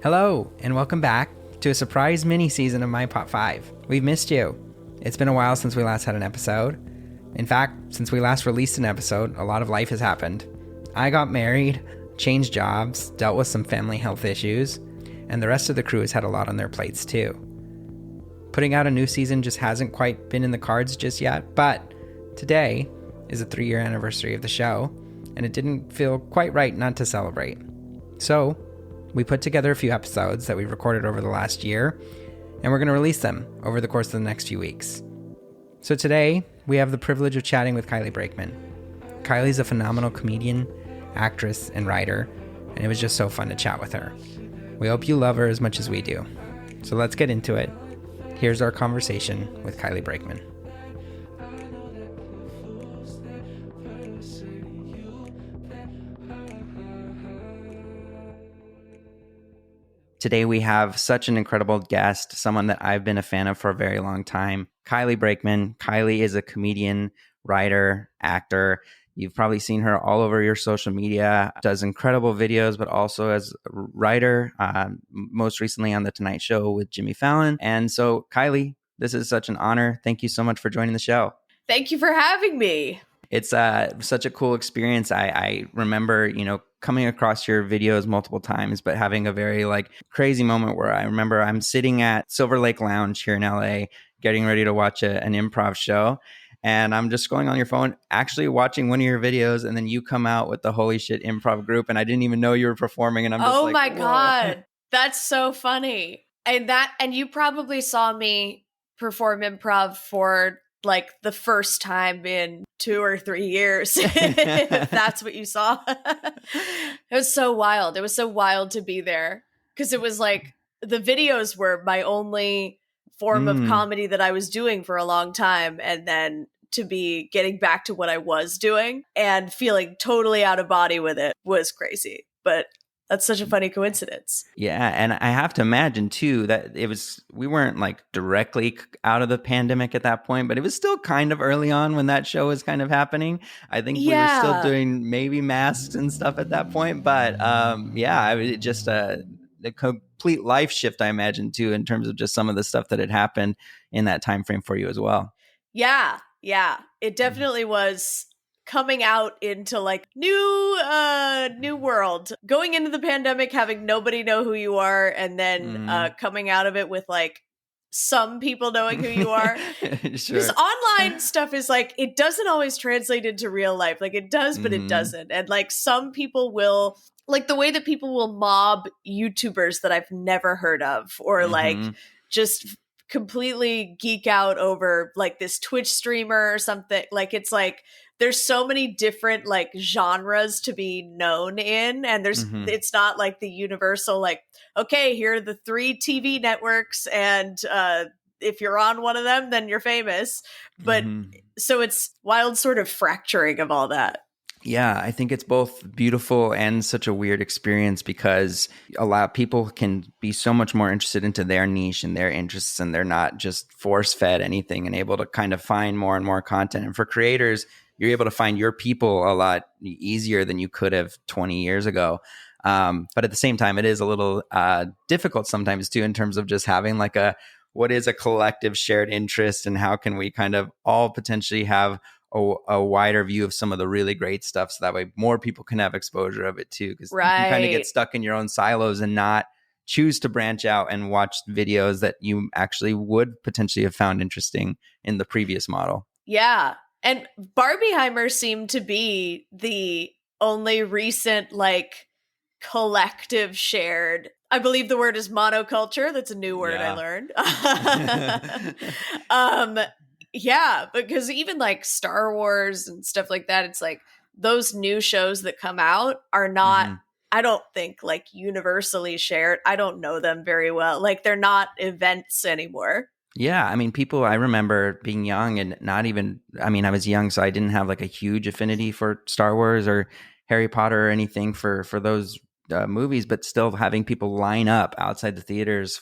Hello, and welcome back to a surprise mini-season of My Pop 5. We've missed you. It's been a while since we last had an episode. In fact, since we last released an episode, a lot of life has happened. I got married, changed jobs, dealt with some family health issues, and the rest of the crew has had a lot on their plates too. Putting out a new season just hasn't quite been in the cards just yet, but today is a 3-year anniversary of the show, and it didn't feel quite right not to celebrate. So, we put together a few episodes that we've recorded over the last year, and we're going to release them over the course of the next few weeks. So today, we have the privilege of chatting with Kylie Brakeman. Kylie's a phenomenal comedian, actress, and writer, and it was just so fun to chat with her. We hope you love her as much as we do. So let's get into it. Here's our conversation with Kylie Brakeman. Today we have such an incredible guest, someone that I've been a fan of for a very long time, Kylie Brakeman. Kylie is a comedian, writer, actor. You've probably seen her all over your social media, does incredible videos, but also as a writer, most recently on The Tonight Show with Jimmy Fallon. And so, Kylie, this is such an honor. Thank you so much for joining the show. Thank you for having me. It's such a cool experience. I remember, coming across your videos multiple times, but having a very crazy moment where I remember I'm sitting at Silver Lake Lounge here in LA, getting ready to watch an improv show. And I'm just going on your phone, actually watching one of your videos, and then you come out with the Holy Shit Improv group, and I didn't even know you were performing. And I'm just oh my God, that's so funny. And you probably saw me perform improv for the first time in 2 or 3 years, if that's what you saw. It was so wild. It was so wild to be there because it was the videos were my only form of comedy that I was doing for a long time. And then to be getting back to what I was doing and feeling totally out of body with it was crazy. But that's such a funny coincidence. Yeah. And I have to imagine too that we weren't directly out of the pandemic at that point, but it was still kind of early on when that show was kind of happening. I think we were still doing maybe masks and stuff at that point. But it just a complete life shift, I imagine, too, in terms of just some of the stuff that had happened in that time frame for you as well. Yeah. It definitely was coming out into new world, going into the pandemic, having nobody know who you are, and then coming out of it with some people knowing who you are. Sure. Because online stuff is it doesn't always translate into real life. It does, but it doesn't. And some people will, the way that people will mob YouTubers that I've never heard of, or just completely geek out over this Twitch streamer or something. There's so many different genres to be known in, and it's not the universal okay, here are the 3 TV networks, and if you're on one of them, then you're famous. But so it's wild sort of fracturing of all that. Yeah, I think it's both beautiful and such a weird experience because a lot of people can be so much more interested into their niche and their interests, and they're not just force-fed anything and able to kind of find more and more content. And for creators, you're able to find your people a lot easier than you could have 20 years ago. But at the same time, it is a little difficult sometimes too, in terms of just having what is a collective shared interest, and how can we kind of all potentially have a wider view of some of the really great stuff, so that way more people can have exposure of it too. Because you can kind of get stuck in your own silos and not choose to branch out and watch videos that you actually would potentially have found interesting in the previous model. Yeah. And Barbenhiemer seemed to be the only recent collective shared. I believe the word is monoculture. That's a new word I learned. Yeah, because even Star Wars and stuff like that, it's those new shows that come out are not, I don't think universally shared. I don't know them very well. They're not events anymore. Yeah, I mean, I remember being young and I was young, so I didn't have a huge affinity for Star Wars or Harry Potter or anything for those movies, but still having people line up outside the theaters,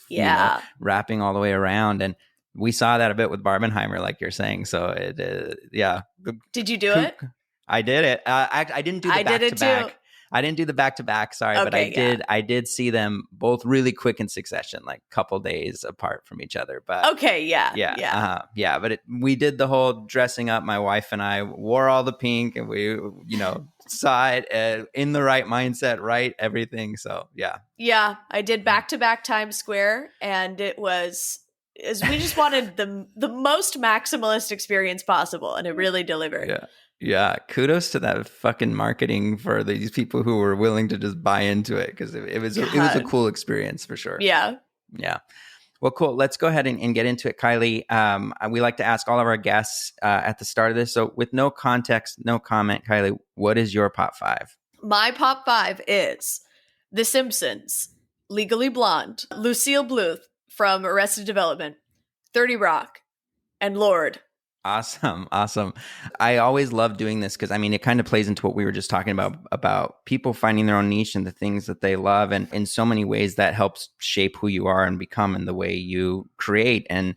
wrapping all the way around. And we saw that a bit with Barbenheimer, like you're saying. So yeah. Did you do it? I did it. I didn't do the back to back. I didn't do the back to back, sorry, but I did see them both really quick in succession, like a couple days apart from each other. But but we did the whole dressing up. My wife and I wore all the pink, and we, saw it in the right mindset, right? Everything. So yeah, I did back to back Times Square, and it was. We just wanted the most maximalist experience possible, and it really delivered. Yeah. Kudos to that fucking marketing for these people who were willing to just buy into it, because it was a cool experience for sure. Yeah. Well, cool. Let's go ahead and get into it, Kylie. We like to ask all of our guests at the start of this. So with no context, no comment, Kylie, what is your pop 5? My pop 5 is The Simpsons, Legally Blonde, Lucille Bluth from Arrested Development, 30 Rock, and Lorde. Awesome. I always love doing this because, it kind of plays into what we were just talking about people finding their own niche and the things that they love. And in so many ways that helps shape who you are and become and the way you create and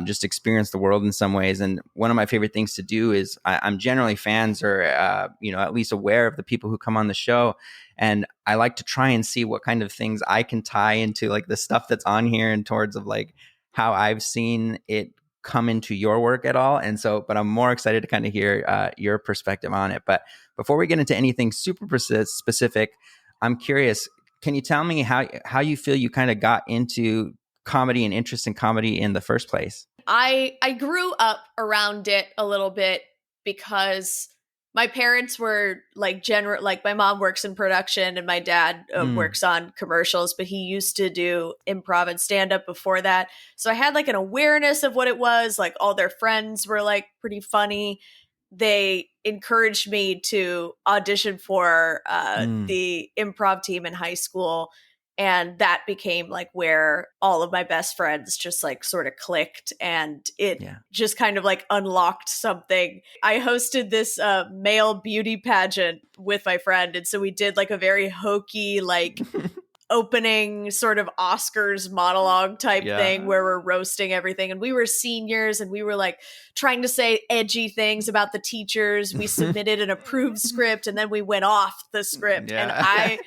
just experience the world in some ways. And one of my favorite things to do is I'm generally fans or, at least aware of the people who come on the show. And I like to try and see what kind of things I can tie into like the stuff that's on here and towards of like how I've seen it come into your work at all. And so, but I'm more excited to kind of hear your perspective on it. But before we get into anything super specific, I'm curious, can you tell me how you feel you kind of got into comedy and interest in comedy in the first place? I grew up around it a little bit because my parents were like my mom works in production and my dad works on commercials, but he used to do improv and stand up before that. So I had like an awareness of what it was. Like all their friends were like pretty funny. They encouraged me to audition for the improv team in high school. And that became like where all of my best friends just like sort of clicked, and it just kind of like unlocked something. I hosted this male beauty pageant with my friend. And so we did like a very hokey, like opening sort of Oscars monologue type thing where we're roasting everything. And we were seniors and we were like trying to say edgy things about the teachers. We submitted an approved script and then we went off the script. And I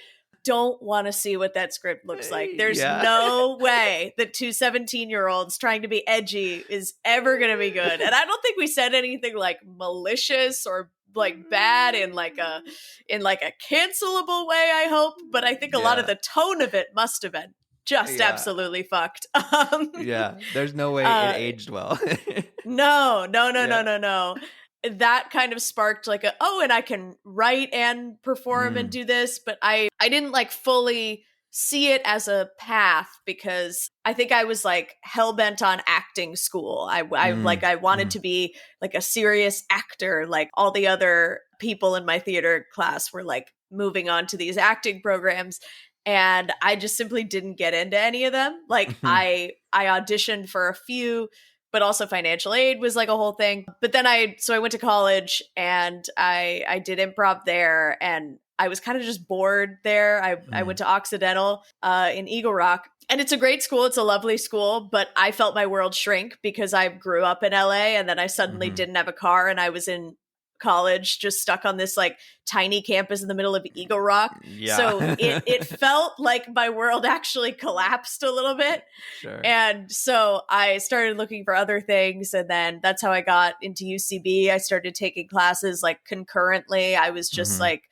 don't want to see what that script looks like. There's no way that two 17-year-olds trying to be edgy is ever going to be good. And I don't think we said anything like malicious or like bad in like a cancelable way, I hope. But I think a lot of the tone of it must have been just absolutely fucked. There's no way it aged well. No. That kind of sparked like and I can write and perform and do this, but I didn't like fully see it as a path because I think I was like hell-bent on acting school. I wanted to be like a serious actor. Like all the other people in my theater class were like moving on to these acting programs. And I just simply didn't get into any of them. Like I auditioned for a few, but also financial aid was like a whole thing. But then I went to college and I did improv there, and I was kind of just bored there. I went to Occidental in Eagle Rock, and it's a great school. It's a lovely school, but I felt my world shrink because I grew up in LA and then I suddenly didn't have a car and I was in college just stuck on this like tiny campus in the middle of Eagle Rock. So it felt like my world actually collapsed a little bit. Sure. And so I started looking for other things, and then that's how I got into UCB. I started taking classes like concurrently. I was just like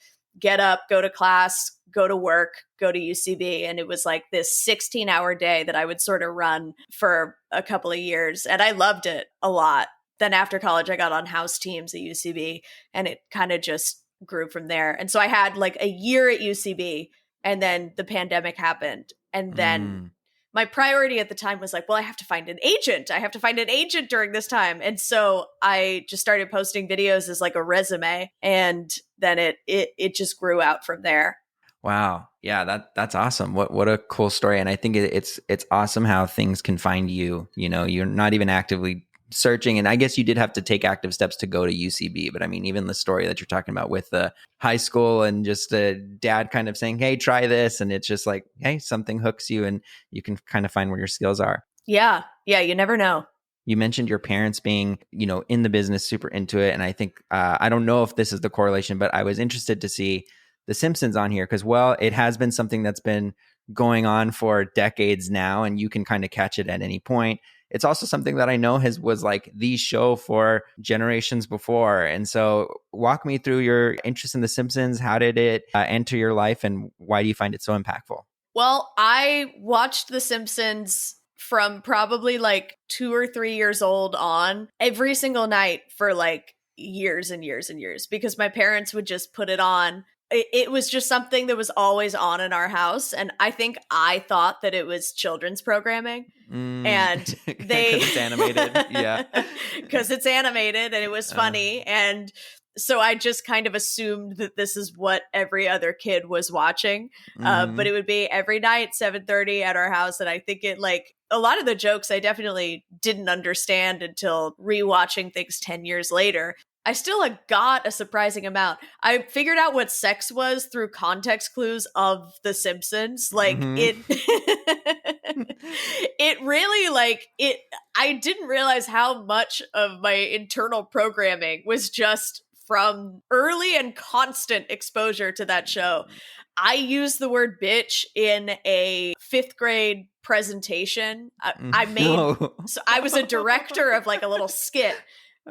get up, go to class, go to work, go to UCB. And it was like this 16-hour day that I would sort of run for a couple of years. And I loved it a lot. Then after college, I got on house teams at UCB, and it kind of just grew from there. And so I had like a year at UCB, and then the pandemic happened. And then my priority at the time was like, well, I have to find an agent. I have to find an agent during this time. And so I just started posting videos as like a resume, and then it just grew out from there. Wow. Yeah, that's awesome. What a cool story. And I think it's awesome how things can find you. You know, you're not even actively searching. And I guess you did have to take active steps to go to UCB. But I mean, even the story that you're talking about with the high school and just a dad kind of saying, hey, try this. And it's just like, hey, something hooks you and you can kind of find where your skills are. Yeah. Yeah. You never know. You mentioned your parents being, in the business, super into it. And I think, I don't know if this is the correlation, but I was interested to see The Simpsons on here because, well, it has been something that's been going on for decades now, and you can kind of catch it at any point. It's also something that I know was like the show for generations before. And so walk me through your interest in The Simpsons. How did it enter your life, and why do you find it so impactful? Well, I watched The Simpsons from probably like 2 or 3 years old on every single night for like years and years and years, because my parents would just put it on. It was just something that was always on in our house. And I think I thought that it was children's programming. And they because it's animated. Yeah. Because it's animated and it was funny. And so I just kind of assumed that this is what every other kid was watching. But it would be every night, 7:30 at our house. And I think it like a lot of the jokes I definitely didn't understand until rewatching things 10 years later. I still got a surprising amount. I figured out what sex was through context clues of The Simpsons. Like it really like it. I didn't realize how much of my internal programming was just from early and constant exposure to that show. I used the word bitch in a 5th grade presentation. I made, so I was a director of like a little skit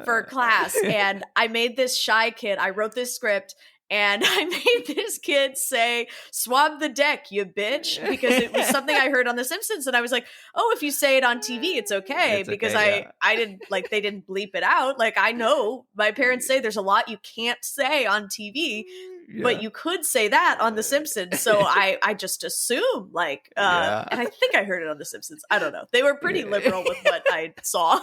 for class, and I made this shy kid. I wrote this script, and I made this kid say, "Swab the deck, you bitch," because it was something I heard on The Simpsons, and I was like, "Oh, if you say it on TV, it's okay." Because I didn't like, they didn't bleep it out. Like, I know my parents say there's a lot you can't say on TV, but you could say that on The Simpsons. So I just assume like, and I think I heard it on The Simpsons. I don't know. They were pretty liberal with what I saw.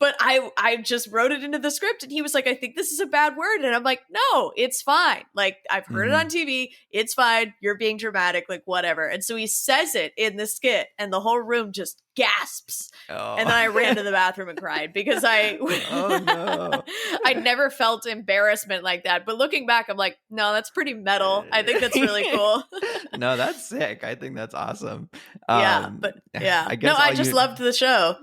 But I just wrote it into the script, and he was like, "I think this is a bad word." And I'm like, "No, it's fine. Like, I've heard it on TV. It's fine. You're being dramatic, like whatever." And so he says it in the skit, and the whole room just gasps. And then I ran to the bathroom and cried because I'd never felt embarrassment like that. But looking back, I'm like, no, that's pretty metal. I think that's really cool. No, that's sick. I think that's awesome. I just loved the show.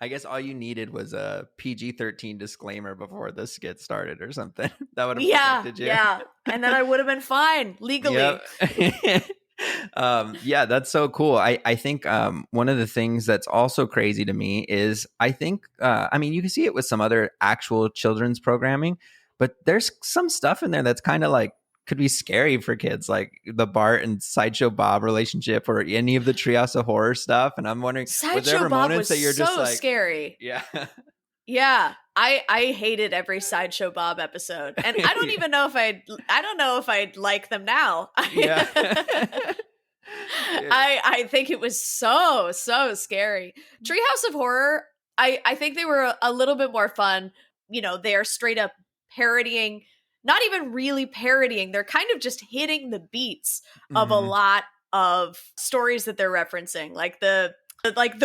I guess all you needed was a PG-13 disclaimer before the skit started or something. That would have protected you. Yeah, and then I would have been fine legally. That's so cool. I think one of the things that's also crazy to me is I think, you can see it with some other actual children's programming, but there's some stuff in there that's kind of like, could be scary for kids, like the Bart and Sideshow Bob relationship or any of the Treehouse of Horror stuff. And I'm wondering, was there ever moments that you're just like scary? Yeah. Yeah. I hated every Sideshow Bob episode. And I don't even know if I'd like them now. I think it was so scary. Treehouse of Horror, I think they were a little bit more fun. You know, they're straight up parodying, not even really parodying. They're kind of just hitting the beats of a lot of stories that they're referencing, like the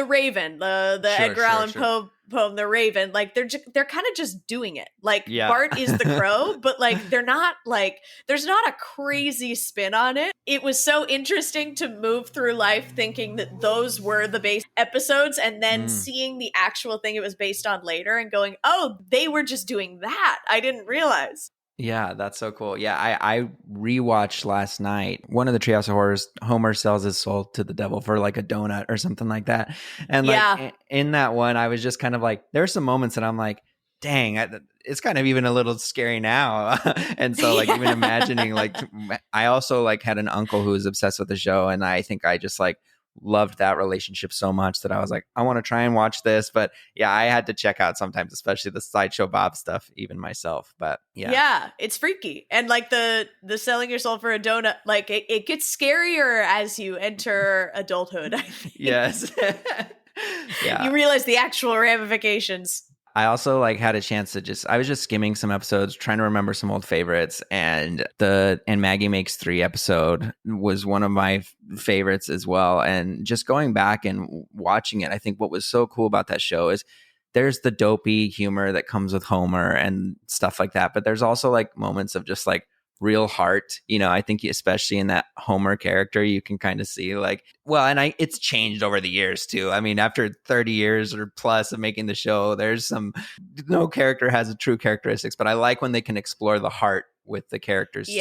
Raven, the Edgar Allan Poe poem, The Raven. Like they're kind of just doing it. Like Bart is the crow, but like they're not like, there's not a crazy spin on it. It was so interesting to move through life thinking that those were the base episodes, and then seeing the actual thing it was based on later and going, oh, they were just doing that. I didn't realize. Yeah, that's so cool. Yeah, I rewatched last night one of the Treehouse of Horrors. Homer sells his soul to the devil for like a donut or something like that. And like in that one, I was just kind of like, there are some moments that I'm like, dang, it's kind of even a little scary now. And so like even imagining, like I also like had an uncle who was obsessed with the show, and I think I just like loved that relationship so much that I was like, I want to try and watch this. But yeah, I had to check out sometimes, especially the Sideshow Bob stuff, even myself. But yeah, it's freaky. And like the selling your soul for a donut, like it gets scarier as you enter adulthood, I think. Yes. You realize the actual ramifications. I also like had a chance to I was just skimming some episodes, trying to remember some old favorites, and Maggie Makes 3 episode was one of my favorites as well. And just going back and watching it, I think what was so cool about that show is there's the dopey humor that comes with Homer and stuff like that, but there's also like moments of just like real heart. I think especially in that Homer character, you can kind of see it's changed over the years too. I mean, after 30 years or plus of making the show, no character has a true characteristics, but I like when they can explore the heart with the characters too.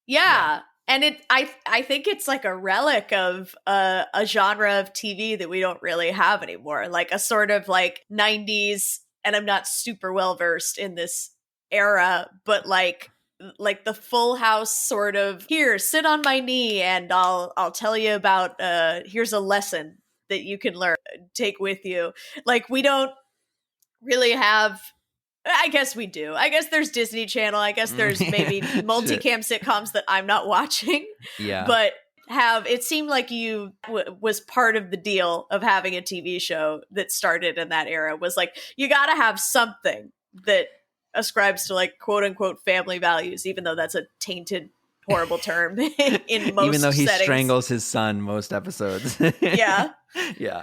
Yeah. And I think it's like a relic of a genre of TV that we don't really have anymore, like a sort of like 90s, and I'm not super well versed in this era, but like the Full House sort of, here, sit on my knee and I'll tell you about here's a lesson that you can learn, take with you. Like, we don't really have, I guess we do. I guess there's Disney Channel. I guess there's maybe multicam sitcoms that I'm not watching. Yeah. But it seemed like you was part of the deal of having a TV show that started in that era, was like, you got to have something that ascribes to like quote unquote family values, even though that's a tainted, horrible term in most even though he settings. Strangles his son most episodes. Yeah. Yeah.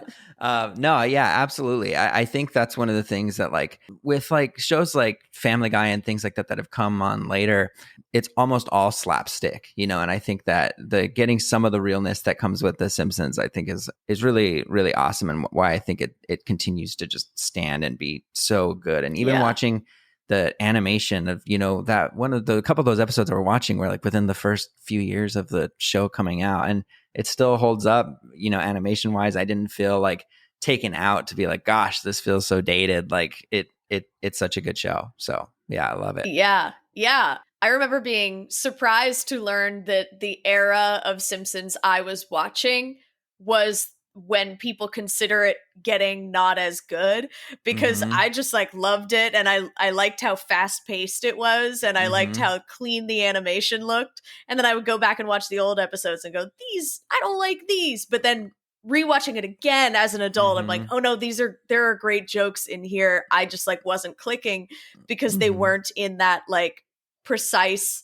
No, yeah, absolutely. I think that's one of the things that, like, with like shows like Family Guy and things like that have come on later, it's almost all slapstick, and I think that the getting some of the realness that comes with The Simpsons, I think is really, really awesome, and why I think it continues to just stand and be so good. And even watching the animation of, that one of the couple of those episodes that we're watching were like within the first few years of the show coming out, and it still holds up, animation wise. I didn't feel like taken out to be like, gosh, this feels so dated. Like it's such a good show. So yeah, I love it. Yeah. Yeah. I remember being surprised to learn that the era of Simpsons I was watching was when people consider it getting not as good, because I just like loved it, and I liked how fast paced it was, and I liked how clean the animation looked. And then I would go back and watch the old episodes and go, I don't like these. But then rewatching it again as an adult, I'm like, oh no, there are great jokes in here. I just like wasn't clicking because they weren't in that like precise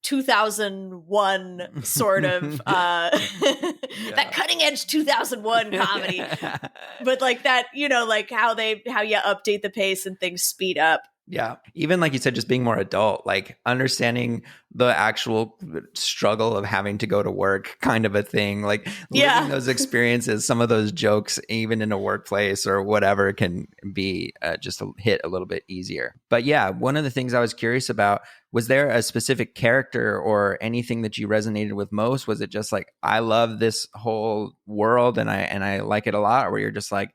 2001 sort of that cutting edge 2001 comedy, but like that, like how you update the pace and things speed up. Yeah. Even like you said, just being more adult, like understanding the actual struggle of having to go to work kind of a thing, like living those experiences, some of those jokes, even in a workplace or whatever, can be just hit a little bit easier. But yeah, one of the things I was curious about, was there a specific character or anything that you resonated with most? Was it just like, I love this whole world and I like it a lot? Or you're just like,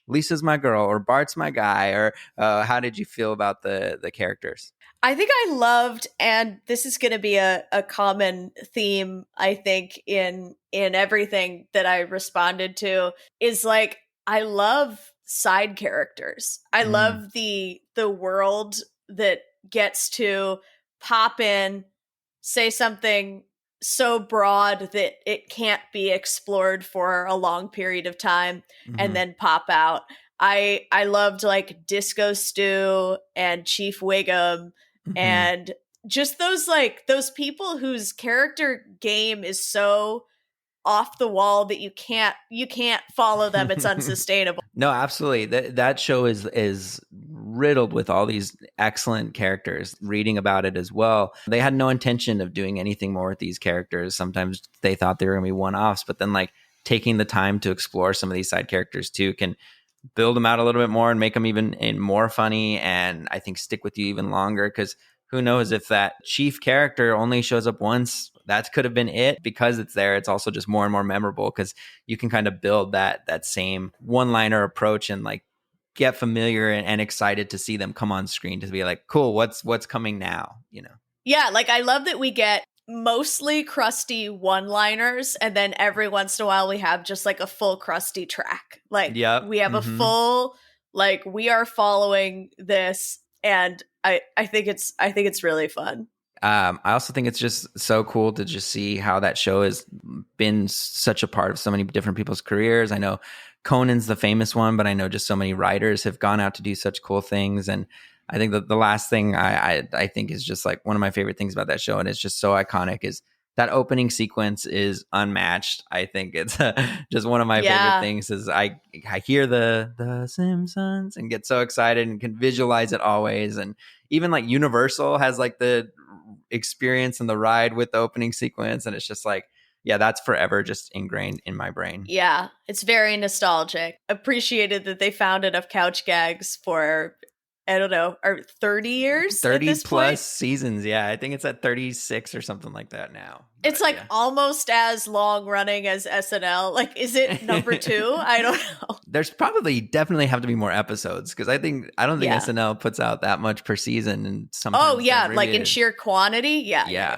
Lisa's my girl, or Bart's my guy? Or how did you feel about the characters? I think I loved, and this is going to be a common theme, I think, in everything that I responded to, is like, I love side characters. I love the world that gets to pop in, say something so broad that it can't be explored for a long period of time, and then pop out. I loved like Disco Stew and Chief Wiggum, and just those people whose character game is so off the wall that you can't follow them. It's unsustainable. No, absolutely. That show is riddled with all these excellent characters. Reading about it as well, they had no intention of doing anything more with these characters. Sometimes they thought they were going to be one-offs, but then like taking the time to explore some of these side characters too can build them out a little bit more and make them even more funny, and I think stick with you even longer, because who knows if that chief character only shows up once, that could have been it. Because it's there, it's also just more and more memorable, because you can kind of build that same one-liner approach and like get familiar and excited to see them come on screen, to be like, cool, what's coming now, Yeah, like I love that we get mostly crusty one-liners, and then every once in a while we have just like a full crusty track. Like we have a full, like, we are following this, and I think it's really fun. I also think it's just so cool to just see how that show has been such a part of so many different people's careers. I know Conan's the famous one, but I know just so many writers have gone out to do such cool things. And I think that the last thing I think is just like one of my favorite things about that show, and it's just so iconic, is that opening sequence is unmatched. I think it's just one of my favorite things is I hear the Simpsons and get so excited and can visualize it always. And even like Universal has like the experience and the ride with the opening sequence. And it's just like, yeah, that's forever just ingrained in my brain. Yeah, it's very nostalgic. Appreciated that they found enough couch gags for, I don't know, 30 years 30 at this plus point? seasons. Yeah, I think it's at 36 or something like that now. But, it's like almost as long running as SNL. Like, is it number 2? I don't know. There's definitely have to be more episodes because I don't think SNL puts out that much per season. And sometimes like in sheer quantity. Yeah.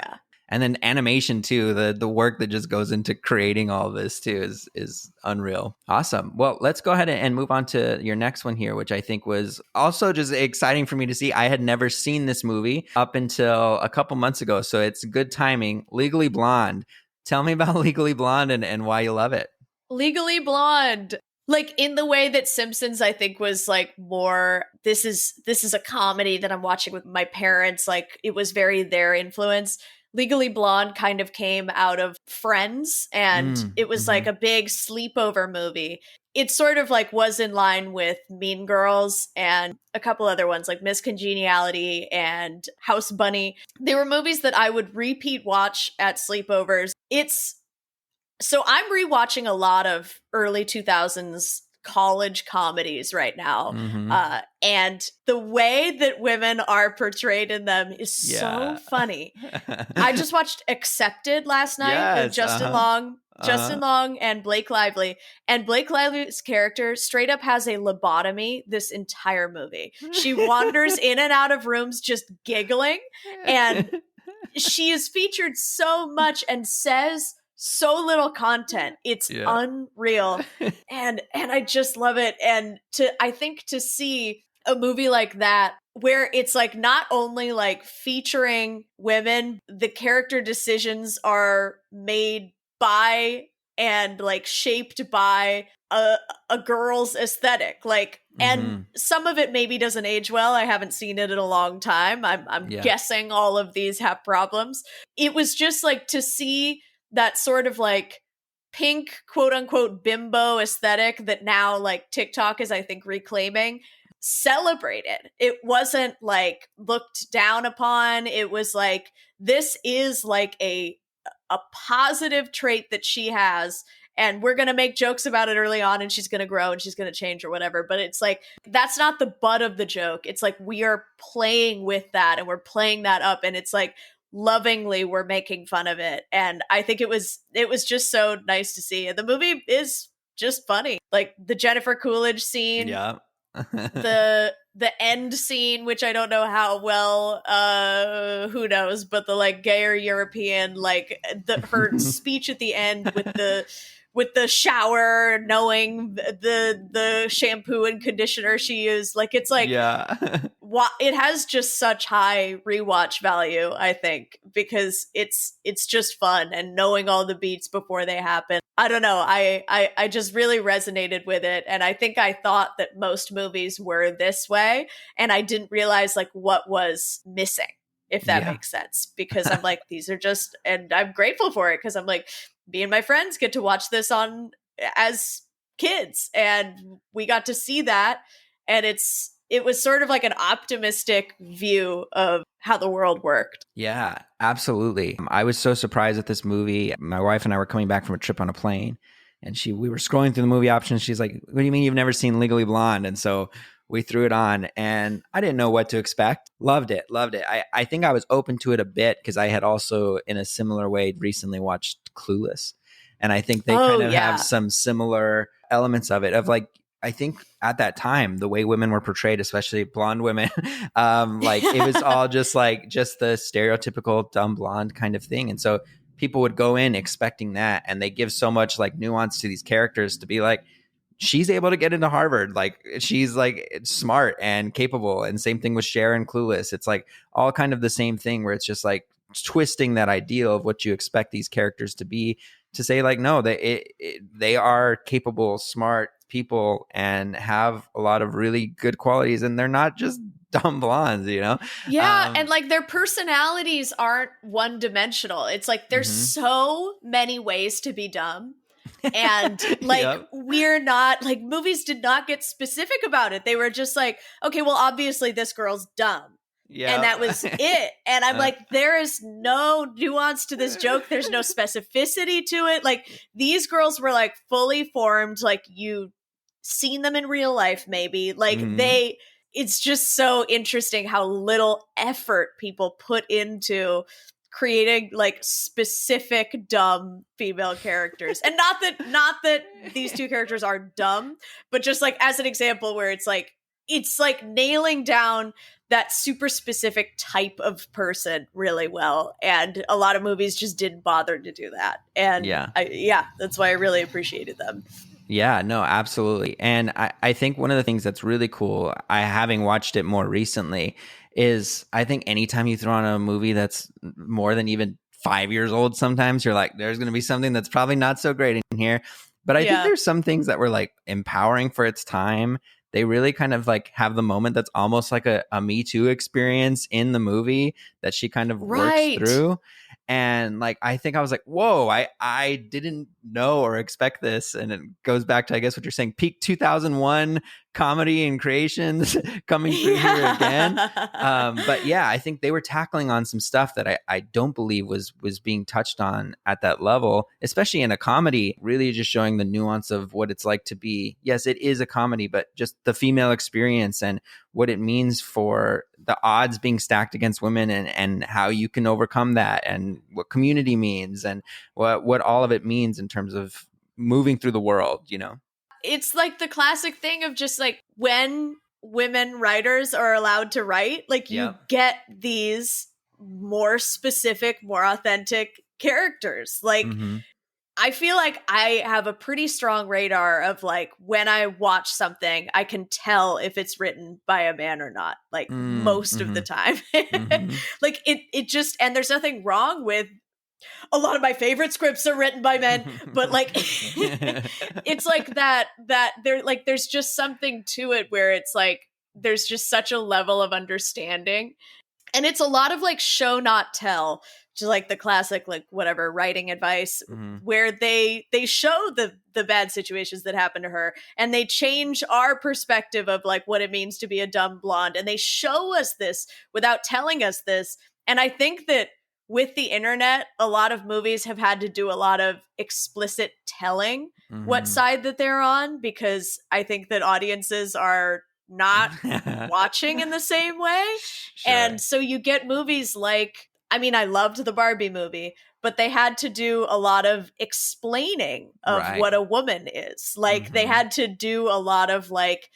And then animation too, the work that just goes into creating all of this too is unreal. Awesome. Well, let's go ahead and move on to your next one here, which I think was also just exciting for me to see. I had never seen this movie up until a couple months ago, so it's good timing. Legally Blonde. Tell me about Legally Blonde and why you love it. Legally Blonde. Like, in the way that Simpsons, I think, was like more, this is a comedy that I'm watching with my parents. Like, it was very their influence. Legally Blonde kind of came out of Friends, and it was like a big sleepover movie. It sort of like was in line with Mean Girls and a couple other ones like Miss Congeniality and House Bunny. They were movies that I would repeat watch at sleepovers. So I'm rewatching a lot of early 2000s college comedies right now. And the way that women are portrayed in them is so funny. I just watched Accepted last night with Justin Long and Blake Lively. And Blake Lively's character straight up has a lobotomy this entire movie. She wanders in and out of rooms just giggling. And she is featured so much and says so little content. It's unreal. And I just love it. And I think to see a movie like that, where it's like not only like featuring women, the character decisions are made by and like shaped by a girl's aesthetic. Like, and some of it maybe doesn't age well. I haven't seen it in a long time. I'm guessing all of these have problems. It was just like to see that sort of like pink, quote unquote, bimbo aesthetic that now like TikTok is, I think, reclaiming, celebrated. It wasn't like looked down upon. It was like, this is like a positive trait that she has, and we're going to make jokes about it early on, and she's going to grow and she's going to change or whatever. But it's like, that's not the butt of the joke. It's like, we are playing with that and we're playing that up. And it's like, lovingly we're making fun of it. And I think it was just so nice to see. And the movie is just funny. Like the Jennifer Coolidge scene. Yeah. the end scene, which I don't know how well, who knows, but the like gayer European, like her speech at the end with the shower, knowing the shampoo and conditioner she used. Like, it's like, it has just such high rewatch value, I think, because it's just fun, and knowing all the beats before they happen. I don't know. I just really resonated with it. And I think I thought that most movies were this way, and I didn't realize like what was missing, if that makes sense, because I'm like, these are just, and I'm grateful for it, because I'm like, me and my friends get to watch this on as kids, and we got to see that. And it was sort of like an optimistic view of how the world worked. Yeah, absolutely. I was so surprised at this movie. My wife and I were coming back from a trip on a plane, and we were scrolling through the movie options. She's like, what do you mean you've never seen Legally Blonde? And so we threw it on, and I didn't know what to expect. Loved it. I think I was open to it a bit because I had also, in a similar way, recently watched Clueless. And I think they have some similar elements of it, of like, I think at that time, the way women were portrayed, especially blonde women, like it was all just the stereotypical dumb blonde kind of thing. And so people would go in expecting that, and they give so much like nuance to these characters to be like, she's able to get into Harvard. Like, she's like smart and capable. And same thing with Cher and Clueless. It's like all kind of the same thing, where it's just like twisting that ideal of what you expect these characters to be, to say like, no, they are capable, smart, people and have a lot of really good qualities, and they're not just dumb blondes, you know? Yeah, and like their personalities aren't one dimensional. It's like there's so many ways to be dumb. And like we're not like, movies did not get specific about it. They were just like, okay, well, obviously this girl's dumb. Yeah. And that was it. And I'm like, there is no nuance to this joke. There's no specificity to it. Like, these girls were like fully formed, like you seen them in real life, maybe. Like it's just so interesting how little effort people put into creating like specific dumb female characters. And not that these two characters are dumb, but just like as an example where it's like nailing down that super specific type of person really well. And a lot of movies just didn't bother to do that. And that's why I really appreciated them. Yeah, no, absolutely. And I think one of the things that's really cool, having watched it more recently, is I think anytime you throw on a movie that's more than even 5 years old, sometimes you're like, there's going to be something that's probably not so great in here. But I think there's some things that were like empowering for its time. They really kind of like have the moment that's almost like a Me Too experience in the movie that she kind of works through. And like, I think I was like, whoa, I didn't know or expect this. And it goes back to, I guess, what you're saying, peak 2001 comedy and creations coming through here again. But yeah, I think they were tackling on some stuff that I don't believe was being touched on at that level, especially in a comedy, really just showing the nuance of what it's like to be, yes, it is a comedy, but just the female experience and what it means for the odds being stacked against women and how you can overcome that and what community means and what all of it means in terms of moving through the world, you know? It's like the classic thing of just like when women writers are allowed to write, like you get these more specific, more authentic characters. Like I feel like I have a pretty strong radar of like when I watch something, I can tell if it's written by a man or not, like most of the time. Like it just, and there's nothing wrong with a lot of my favorite scripts are written by men, but like it's like that there, like there's just something to it where it's like there's just such a level of understanding. And it's a lot of like show not tell, just like the classic like whatever writing advice where they show the bad situations that happen to her and they change our perspective of like what it means to be a dumb blonde, and they show us this without telling us this. And I think that with the internet, a lot of movies have had to do a lot of explicit telling what side that they're on, because I think that audiences are not watching in the same way. Sure. And so you get movies like, I mean, I loved the Barbie movie, but they had to do a lot of explaining of what a woman is. Like they had to do a lot of like,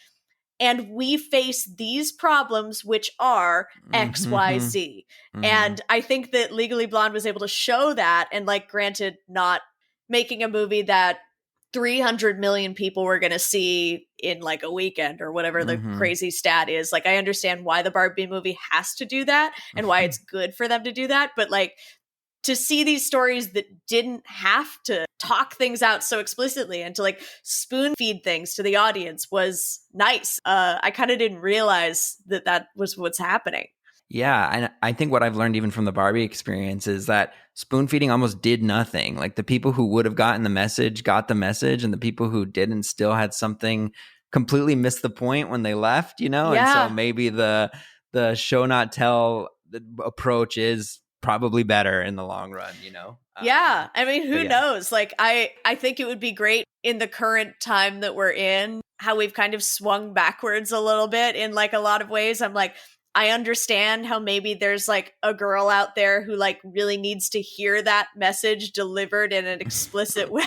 and we face these problems, which are X, Y, Z. And I think that Legally Blonde was able to show that. And like, granted, not making a movie that 300 million people were going to see in like a weekend or whatever the crazy stat is. Like, I understand why the Barbie movie has to do that and why it's good for them to do that. But like, to see these stories that didn't have to talk things out so explicitly and to like spoon feed things to the audience was nice. I kind of didn't realize that was what's happening. Yeah. And I think what I've learned even from the Barbie experience is that spoon feeding almost did nothing. Like the people who would have gotten the message got the message, and the people who didn't still had something completely missed the point when they left, you know? Yeah. And so maybe the show not tell approach is probably better in the long run, you know? Yeah. I mean, who knows? Like, I think it would be great in the current time that we're in, how we've kind of swung backwards a little bit in like a lot of ways. I'm like, I understand how maybe there's like a girl out there who like really needs to hear that message delivered in an explicit way.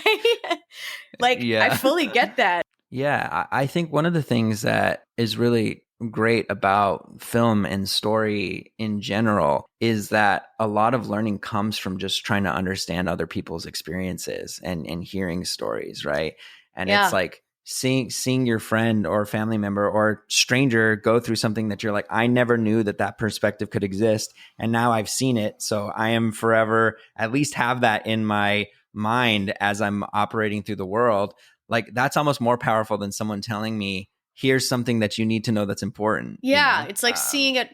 Like, I fully get that. Yeah. I think one of the things that is really great about film and story in general is that a lot of learning comes from just trying to understand other people's experiences and hearing stories, right? And it's like seeing your friend or family member or stranger go through something that you're like, I never knew that perspective could exist, and now I've seen it, so I am forever at least have that in my mind as I'm operating through the world. Like that's almost more powerful than someone telling me, here's something that you need to know that's important. Yeah, it's like seeing it.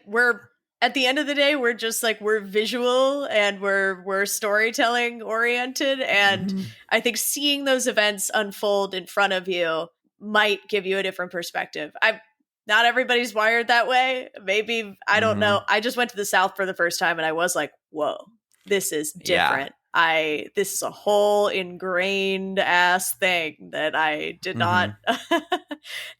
At the end of the day, we're just like, we're visual and we're storytelling oriented. And I think seeing those events unfold in front of you might give you a different perspective. Not everybody's wired that way. Maybe, I don't know. I just went to the South for the first time and I was like, whoa, this is different. This is a whole ingrained ass thing that I did not,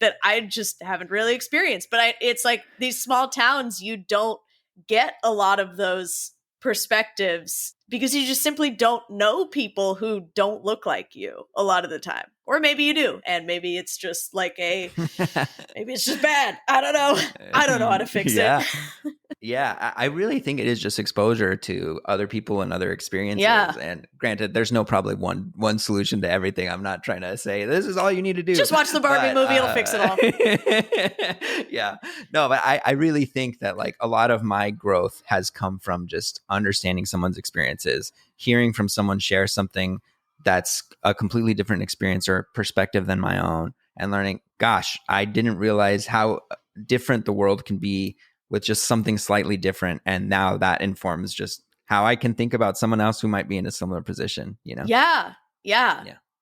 that I just haven't really experienced. But it's like these small towns, you don't get a lot of those perspectives because you just simply don't know people who don't look like you a lot of the time. Or maybe you do. And maybe it's just like maybe it's just bad. I don't know. I don't know how to fix it. Yeah, I really think it is just exposure to other people and other experiences. Yeah. And granted, there's no probably one solution to everything. I'm not trying to say this is all you need to do. Just watch the Barbie movie. It'll fix it all. Yeah. No, but I really think that like a lot of my growth has come from just understanding someone's experiences, hearing from someone share something that's a completely different experience or perspective than my own, and learning, gosh, I didn't realize how different the world can be with just something slightly different. And now that informs just how I can think about someone else who might be in a similar position, you know? Yeah.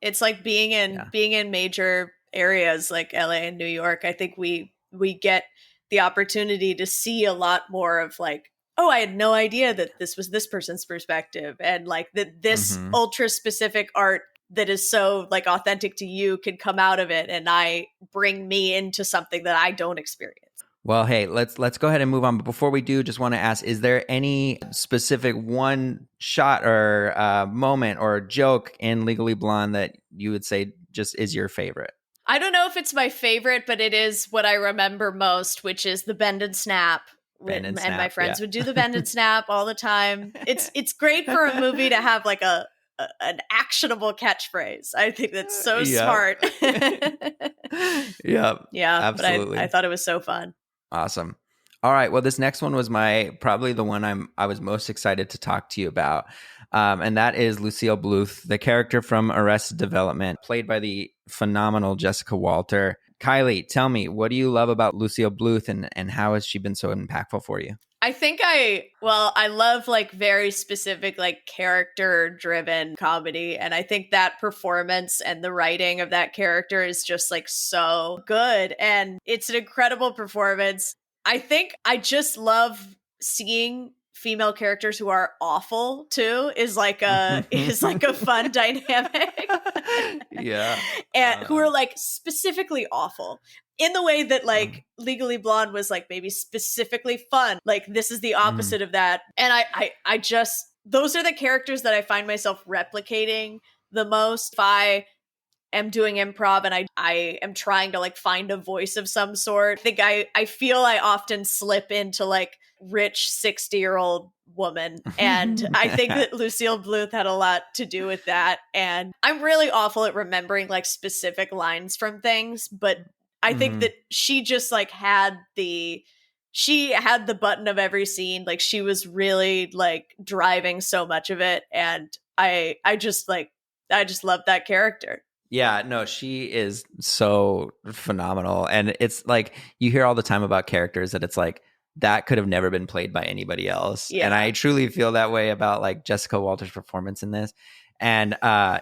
It's like being in major areas like LA and New York. I think we get the opportunity to see a lot more of like, oh, I had no idea that this was this person's perspective. And like that this ultra specific art that is so like authentic to you can come out of it. And bring me into something that I don't experience. Well, hey, let's go ahead and move on. But before we do, just want to ask, is there any specific one shot or moment or joke in Legally Blonde that you would say just is your favorite? I don't know if it's my favorite, but it is what I remember most, which is the bend and snap. And my friends would do the bend and snap all the time. It's great for a movie to have like an actionable catchphrase. I think that's so smart. Yeah, absolutely. But I thought it was so fun. Awesome. All right. Well, this next one was probably the one I was most excited to talk to you about. And that is Lucille Bluth, the character from Arrested Development, played by the phenomenal Jessica Walter. Kylie, tell me, what do you love about Lucille Bluth and how has she been so impactful for you? I think I love like very specific, like character driven comedy. And I think that performance and the writing of that character is just like so good. And it's an incredible performance. I think I just love seeing female characters who are awful too is like a fun dynamic. Yeah. And who are like specifically awful. In the way that like Legally Blonde was like maybe specifically fun. Like this is the opposite of that. And I just, those are the characters that I find myself replicating the most. If I am doing improv and I am trying to like find a voice of some sort, I think I feel I often slip into like rich 60-year-old woman. And I think that Lucille Bluth had a lot to do with that. And I'm really awful at remembering like specific lines from things, but I think that she just like had the button of every scene. Like she was really like driving so much of it. And I just love that character. Yeah, no, she is so phenomenal. And it's like, you hear all the time about characters that it's like, that could have never been played by anybody else. Yeah. And I truly feel that way about like Jessica Walter's performance in this. And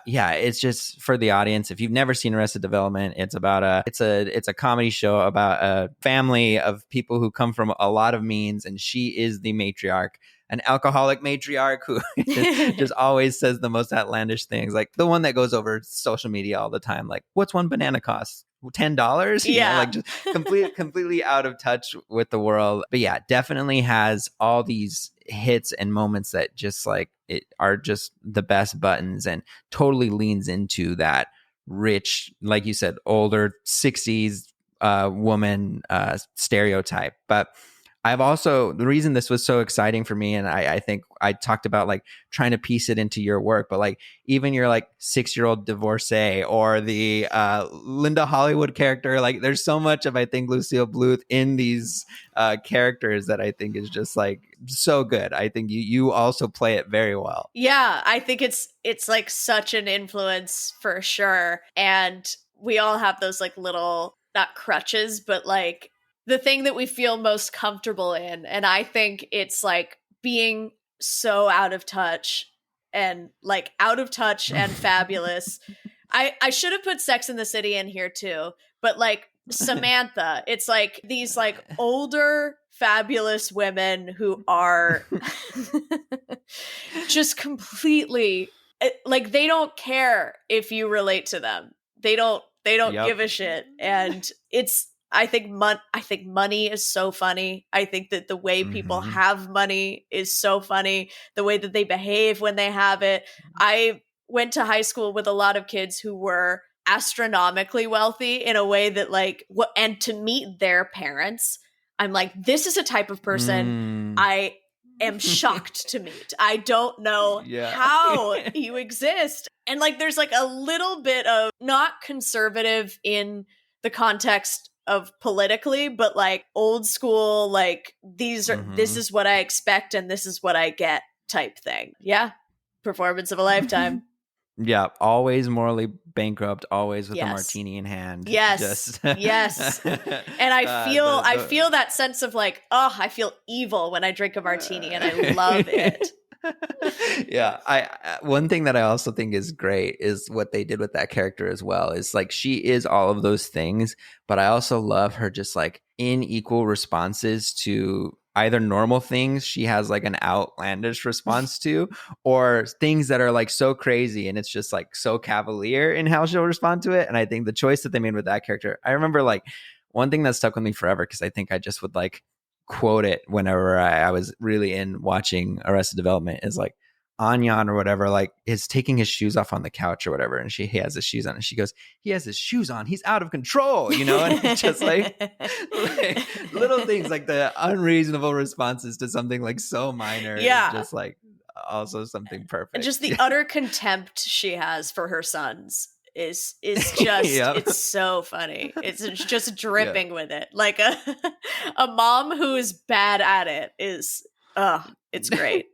it's just for the audience. If you've never seen Arrested Development, it's about it's a comedy show about a family of people who come from a lot of means, and she is the matriarch, an alcoholic matriarch who just always says the most outlandish things, like the one that goes over social media all the time, like, what's one banana cost? $10? Yeah. Like just completely out of touch with the world. But yeah, definitely has all these hits and moments that just like it are just the best buttons, and totally leans into that rich, like you said, older 60s woman stereotype. But I've also, the reason this was so exciting for me, and I think I talked about like trying to piece it into your work, but like even your like 6-year-old divorcee or the Linda Hollywood character, like there's so much of, I think, Lucille Bluth in these characters that I think is just like so good. I think you also play it very well. Yeah, I think it's like such an influence for sure. And we all have those like little, not crutches, but like the thing that we feel most comfortable in. And I think it's like being so out of touch and fabulous. I should have put Sex in the City in here too, but like Samantha, it's like these like older fabulous women who are just completely like, they don't care if you relate to them. They don't give a shit. And it's, I think money is so funny. I think that the way people have money is so funny. The way that they behave when they have it. I went to high school with a lot of kids who were astronomically wealthy in a way that like, and to meet their parents, I'm like, this is a type of person I am shocked to meet. I don't know how you exist. And like, there's like a little bit of not conservative in the context of politically, but like old school, like these are, this is what I expect and this is what I get type thing. Yeah. Performance of a lifetime. Yeah, always morally bankrupt, always with a martini in hand. Yes. Yes. And I feel that sense of like, oh, I feel evil when I drink a martini and I love it. Yeah, I one thing that I also think is great is what they did with that character as well. Is like she is all of those things, but I also love her just like in equal responses to either normal things she has like an outlandish response to, or things that are like so crazy and it's just like so cavalier in how she'll respond to it. And I think the choice that they made with that character, I remember like one thing that stuck with me forever, because I think I just would like quote it whenever I was really in watching Arrested Development, is like Anyan or whatever, like is taking his shoes off on the couch or whatever, and he has his shoes on, and she goes, he has his shoes on, he's out of control, you know. And it's just like little things like the unreasonable responses to something like so minor, is just like also something perfect. And just the utter contempt she has for her sons is just it's so funny. It's just dripping with it. Like a mom who is bad at it is it's great.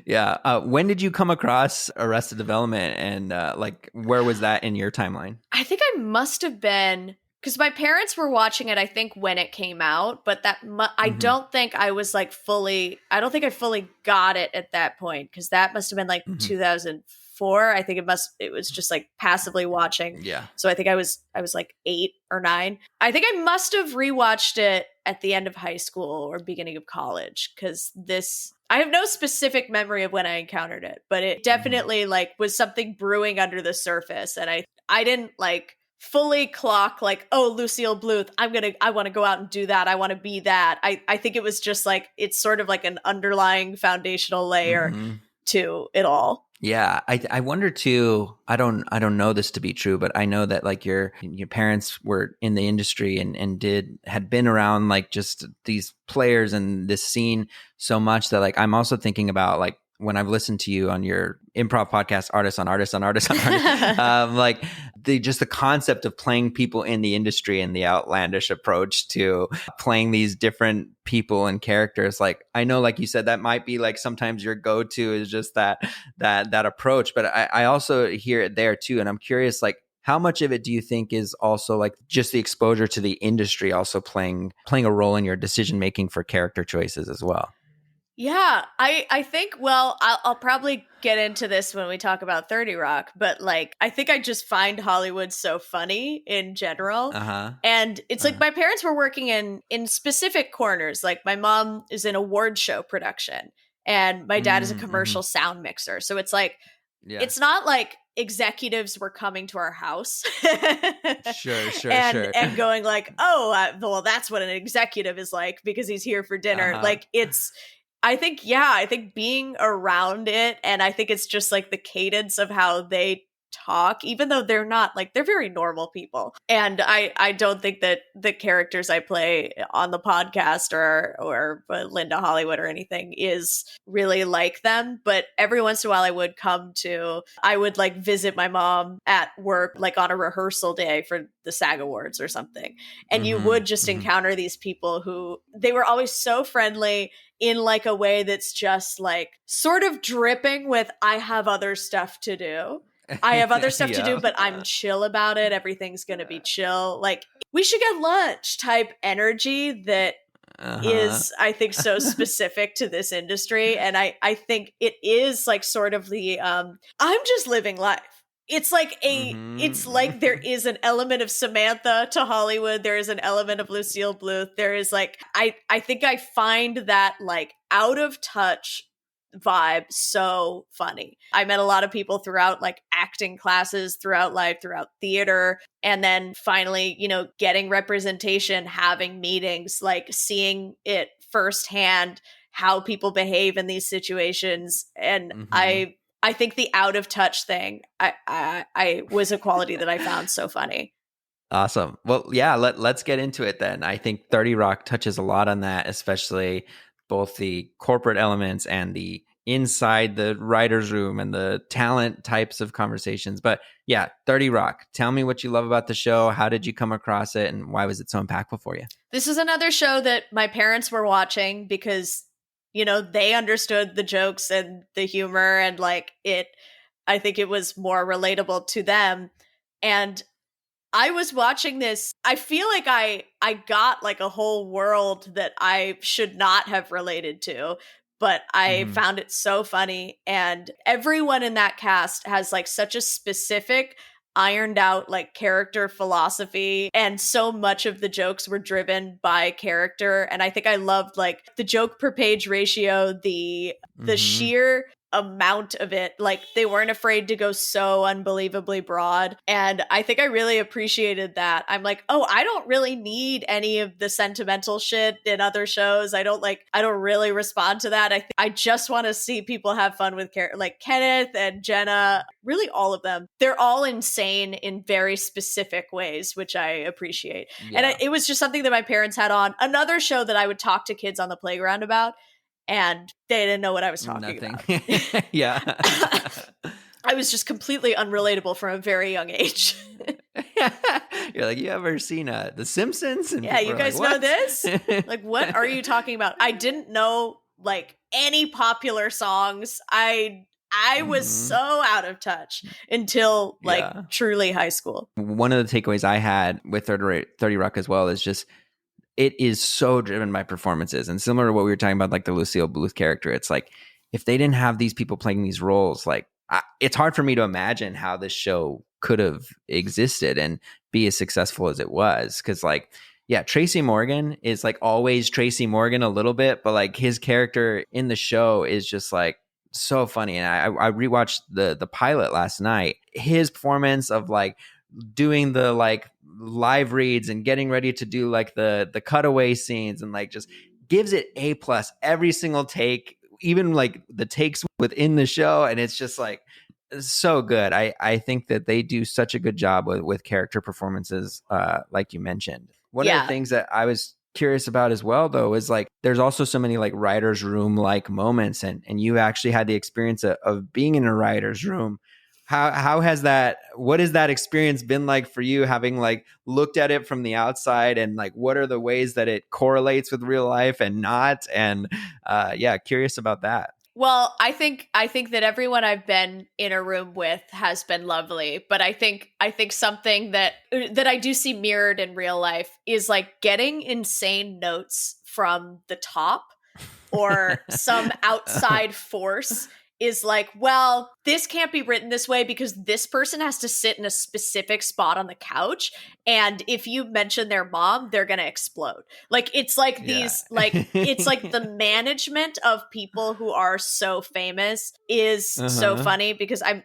Yeah. When did you come across Arrested Development, and like where was that in your timeline? I think I must have been, because my parents were watching it, I think, when it came out, but that I don't think I was like fully, I don't think I fully got it at that point, because that must have been like 2004. I think it was just like passively watching. Yeah. So I think I was like 8 or 9. I think I must have rewatched it at the end of high school or beginning of college, because I have no specific memory of when I encountered it, but it definitely like was something brewing under the surface. And I didn't like fully clock like, oh, Lucille Bluth, I want to go out and do that. I want to be that. I think it was just like, it's sort of like an underlying foundational layer to it all. Yeah, I wonder too. I don't know this to be true, but I know that like your parents were in the industry and had been around like just these players and this scene so much that like I'm also thinking about like when I've listened to you on your improv podcast, artist on artist on artist on artist, like the concept of playing people in the industry and the outlandish approach to playing these different people and characters. Like I know, like you said, that might be like sometimes your go-to is just that approach, but I also hear it there too. And I'm curious, like, how much of it do you think is also like just the exposure to the industry also playing a role in your decision making for character choices as well? Yeah, I think, well, I'll probably get into this when we talk about 30 Rock, but like, I think I just find Hollywood so funny in general. And it's like my parents were working in specific corners. Like my mom is in award show production and my dad is a commercial sound mixer. So it's like, it's not like executives were coming to our house. Sure. And going like, oh, well, that's what an executive is like because he's here for dinner. Like I think being around it, and I think it's just like the cadence of how they talk, even though they're not like, they're very normal people. And I don't think that the characters I play on the podcast or Linda Hollywood or anything is really like them. But every once in a while I would like visit my mom at work, like on a rehearsal day for the SAG Awards or something. And you would just encounter these people who they were always so friendly in like a way that's just like sort of dripping with, I have other stuff to do. I have other stuff to do, but I'm chill about it. Everything's going to be chill. Like, we should get lunch type energy that is, I think, so specific to this industry. And I think it is like sort of the, I'm just living life. It's like it's like there is an element of Samantha to Hollywood. There is an element of Lucille Bluth. There is like, I think I find that like out of touch vibe so funny. I met a lot of people throughout like acting classes, throughout life, throughout theater. And then finally, you know, getting representation, having meetings, like seeing it firsthand, how people behave in these situations. And I think the out of touch thing, I was a quality that I found so funny. Awesome. Well, yeah, let's get into it then. I think 30 Rock touches a lot on that, especially both the corporate elements and the inside the writer's room and the talent types of conversations. But yeah, 30 Rock, tell me what you love about the show. How did you come across it and why was it so impactful for you? This is another show that my parents were watching because, you know, they understood the jokes and the humor and like it, I think it was more relatable to them. And I was watching this. I feel like I got like a whole world that I should not have related to, but I found it so funny. And everyone in that cast has like such a specific, ironed out like character philosophy. And so much of the jokes were driven by character. And I think I loved like the joke per page ratio, the sheer amount of it. Like they weren't afraid to go so unbelievably broad. And I think I really appreciated that. I'm like, oh, I don't really need any of the sentimental shit in other shows. I don't really respond to that. I just want to see people have fun with like Kenneth and Jenna, really all of them. They're all insane in very specific ways, which I appreciate. Yeah. And it was just something that my parents had on. Another show that I would talk to kids on the playground about. And they didn't know what I was talking about. Yeah. I was just completely unrelatable from a very young age. You're like, you ever seen The Simpsons? And yeah, you guys know this? Like, what are you talking about? I didn't know like any popular songs. I was so out of touch until like truly high school. One of the takeaways I had with 30 Rock as well is just it is so driven by performances. And similar to what we were talking about, like the Lucille Bluth character, it's like, if they didn't have these people playing these roles, like it's hard for me to imagine how this show could have existed and be as successful as it was. Cause like, yeah, Tracy Morgan is like always Tracy Morgan a little bit, but like his character in the show is just like so funny. And I rewatched the pilot last night. His performance of like doing the like live reads and getting ready to do like the cutaway scenes and like just gives it A+ every single take, even like the takes within the show. And it's just like so good. I think that they do such a good job with character performances, like you mentioned. One of the things that I was curious about as well, though, is like there's also so many like writer's room like moments, and you actually had the experience of being in a writer's room. How has that, what has that experience been like for you, having like looked at it from the outside, and like what are the ways that it correlates with real life and not? And curious about that. Well, I think that everyone I've been in a room with has been lovely, but I think something that I do see mirrored in real life is like getting insane notes from the top or some outside force is like, well, this can't be written this way because this person has to sit in a specific spot on the couch. And if you mention their mom, they're going to explode. Like, it's like these, like, it's like the management of people who are so famous is so funny because I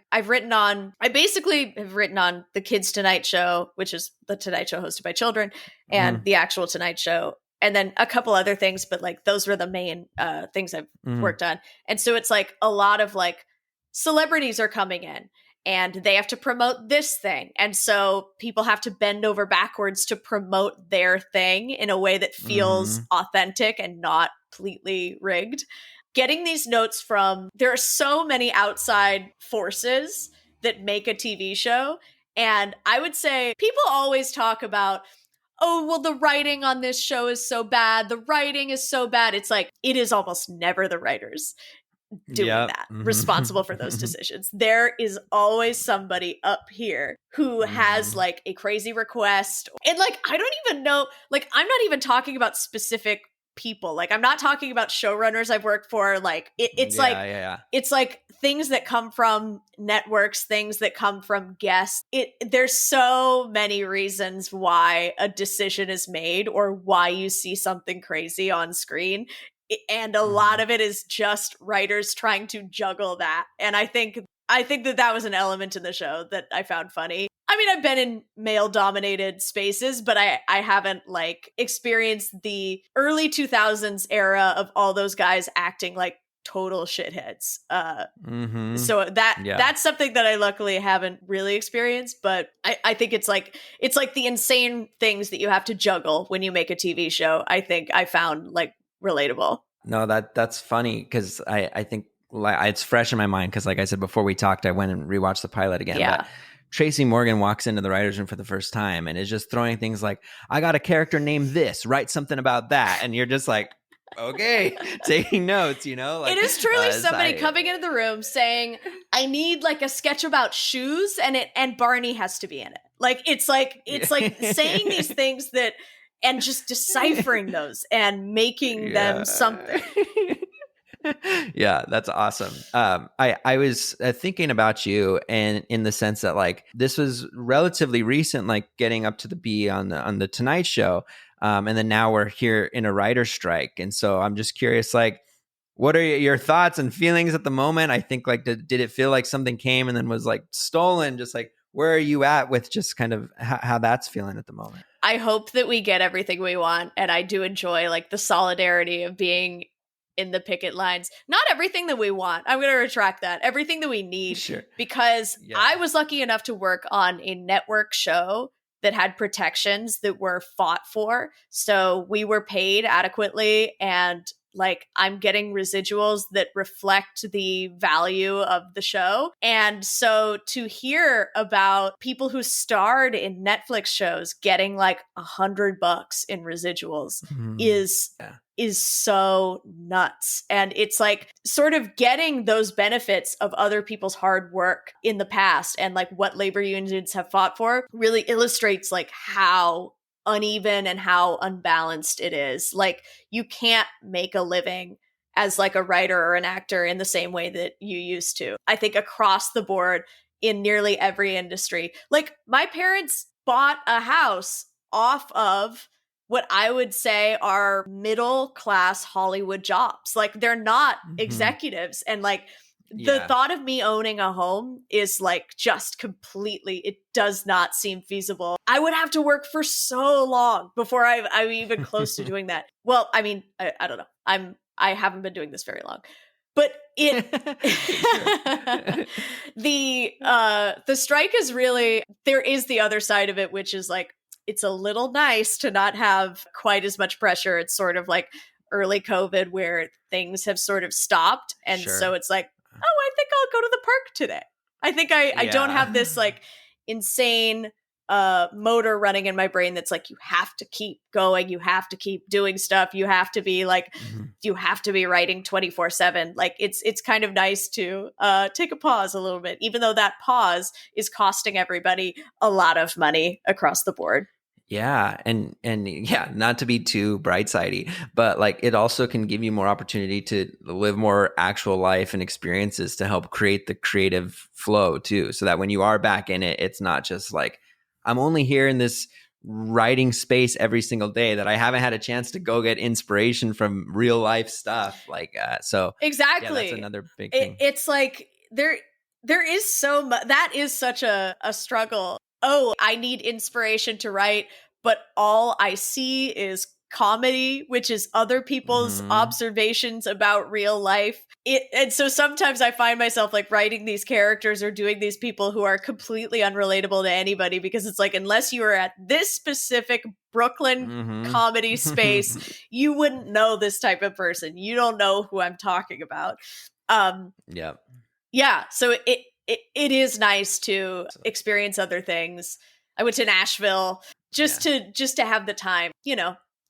basically have written on the Kids Tonight Show, which is the Tonight Show hosted by children, and the actual Tonight Show. And then a couple other things, but like those were the main things I've worked on. And so it's like a lot of like celebrities are coming in and they have to promote this thing. And so people have to bend over backwards to promote their thing in a way that feels authentic and not completely rigged. Getting these notes from, there are so many outside forces that make a TV show. And I would say people always talk about, oh, well, the writing on this show is so bad. The writing is so bad. It's like, it is almost never the writers doing that, responsible for those decisions. There is always somebody up here who has like a crazy request. And like, I don't even know, like, I'm not even talking about specific people. Like, I'm not talking about showrunners I've worked for. Like, it's it's like things that come from networks, things that come from guests. There's so many reasons why a decision is made or why you see something crazy on screen. And a lot of it is just writers trying to juggle that. And I think that was an element in the show that I found funny. I mean, I've been in male-dominated spaces, but I haven't like experienced the early 2000s era of all those guys acting like total shitheads. So that's something that I luckily haven't really experienced, but I think it's like the insane things that you have to juggle when you make a TV show. I think I found like relatable. No, that's funny because I think it's fresh in my mind because like I said before we talked, I went and rewatched the pilot again. Yeah. But Tracy Morgan walks into the writer's room for the first time and is just throwing things like, I got a character named this, write something about that. And you're just like, okay, taking notes, you know? Like, it is truly somebody coming into the room saying, I need like a sketch about shoes and Barney has to be in it. Like, it's like saying these things that, and just deciphering those and making them something. Yeah, that's awesome. I was thinking about you, and in the sense that like this was relatively recent, like getting up to the B on the Tonight Show, and then now we're here in a writer's strike, and so I'm just curious, like, what are your thoughts and feelings at the moment? I think like did it feel like something came and then was like stolen? Just like where are you at with just kind of how that's feeling at the moment? I hope that we get everything we want, and I do enjoy like the solidarity of being in the picket lines. Not everything that we want. I'm going to retract that. Everything that we need. Sure. Because I was lucky enough to work on a network show that had protections that were fought for. So we were paid adequately, and like I'm getting residuals that reflect the value of the show. And so to hear about people who starred in Netflix shows getting like $100 in residuals is so nuts. And it's like sort of getting those benefits of other people's hard work in the past and like what labor unions have fought for really illustrates like how uneven and how unbalanced it is. Like you can't make a living as like a writer or an actor in the same way that you used to. I think across the board in nearly every industry, like my parents bought a house off of what I would say are middle class Hollywood jobs. Like they're not executives. And like the thought of me owning a home is like just completely, it does not seem feasible. I would have to work for so long before I'm even close to doing that. Well, I mean, I don't know. I haven't been doing this very long. But the strike is really, there is the other side of it, which is like, it's a little nice to not have quite as much pressure. It's sort of like early COVID where things have sort of stopped. And so it's like, oh, I think I'll go to the park today. I think I don't have this like insane motor running in my brain that's like, you have to keep going. You have to keep doing stuff. You have to be like, you have to be writing 24/7. Like it's kind of nice to take a pause a little bit, even though that pause is costing everybody a lot of money across the board. Yeah. And yeah, not to be too bright-sidey, but like it also can give you more opportunity to live more actual life and experiences to help create the creative flow too. So that when you are back in it, it's not just like, I'm only here in this writing space every single day that I haven't had a chance to go get inspiration from real life stuff. Like, so exactly. Yeah, that's another big thing. It's like there is so much, that is such a struggle. Oh, I need inspiration to write, but all I see is comedy, which is other people's observations about real life. And so sometimes I find myself like writing these characters or doing these people who are completely unrelatable to anybody, because it's like, unless you are at this specific Brooklyn comedy space, you wouldn't know this type of person. You don't know who I'm talking about. Yeah. So it is nice to experience other things. I went to Nashville just to have the time,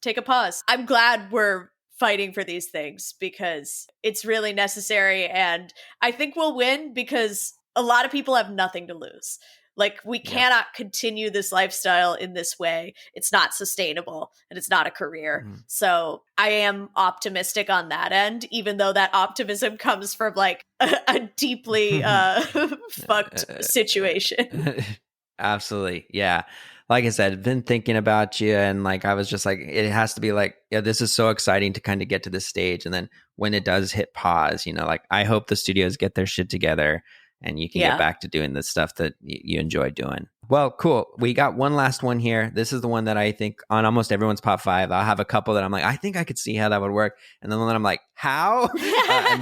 take a pause. I'm glad we're fighting for these things because it's really necessary. And I think we'll win because a lot of people have nothing to lose. Like, we cannot continue this lifestyle in this way. It's not sustainable and it's not a career. So I am optimistic on that end, even though that optimism comes from like a deeply fucked situation. Absolutely. Yeah. Like I said, I've been thinking about you, and like I was just like, it has to be like, yeah, this is so exciting to kind of get to this stage. And then when it does hit pause, like I hope the studios get their shit together and you can get back to doing the stuff that you enjoy doing. Well, cool. We got one last one here. This is the one that I think on almost everyone's pop 5. I'll have a couple that I'm like, I think I could see how that would work. And then one that I'm like, how? And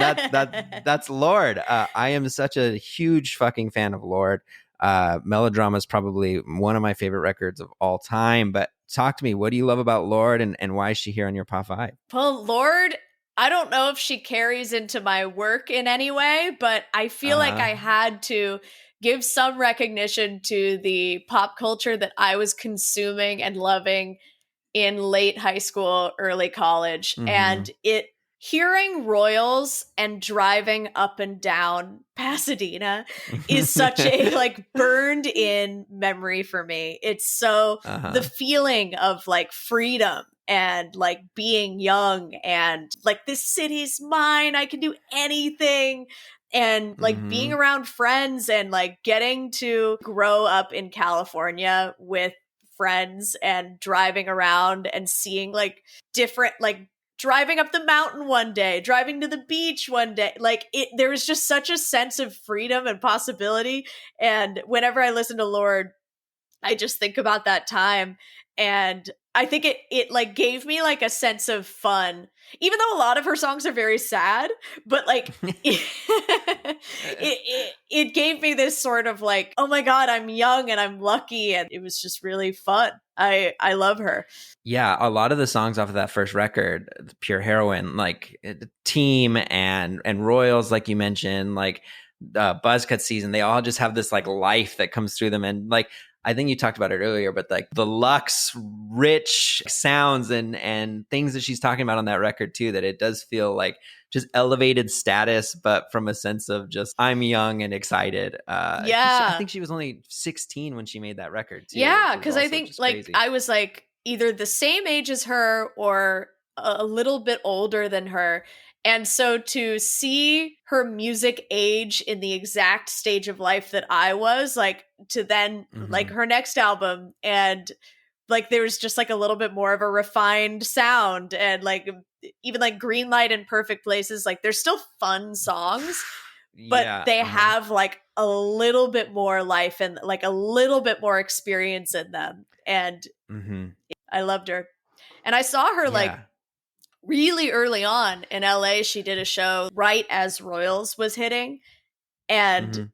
that's Lorde. I am such a huge fucking fan of Lorde. Melodrama is probably one of my favorite records of all time. But talk to me. What do you love about Lorde, and why is she here on your pop 5? Well, Lorde, I don't know if she carries into my work in any way, but I feel like I had to give some recognition to the pop culture that I was consuming and loving in late high school, early college. And hearing Royals and driving up and down Pasadena is such a like burned in memory for me. It's so the feeling of like freedom and like being young and like, this city's mine, I can do anything. And like being around friends and like getting to grow up in California with friends and driving around and seeing like different, like driving up the mountain one day, driving to the beach one day. Like there was just such a sense of freedom and possibility. And whenever I listen to Lorde, I just think about that time. And I think it like gave me like a sense of fun, even though a lot of her songs are very sad, but like it gave me this sort of like, oh my God, I'm young and I'm lucky. And it was just really fun. I love her. Yeah. A lot of the songs off of that first record, Pure Heroine, like Team and Royals, like you mentioned, like Buzzcut Season, they all just have this like life that comes through them. And like, I think you talked about it earlier, but like the luxe, rich sounds and things that she's talking about on that record too, that it does feel like just elevated status, but from a sense of just, I'm young and excited. I think she was only 16 when she made that record too. Yeah, because I think like crazy. I was like either the same age as her or a little bit older than her. And so to see her music age in the exact stage of life that I was, like, to then like her next album, and like there was just like a little bit more of a refined sound, and like even like Green Light and Perfect Places, like they're still fun songs, but they have like a little bit more life and like a little bit more experience in them. And I loved her. And I saw her like really early on in LA. She did a show right as Royals was hitting, and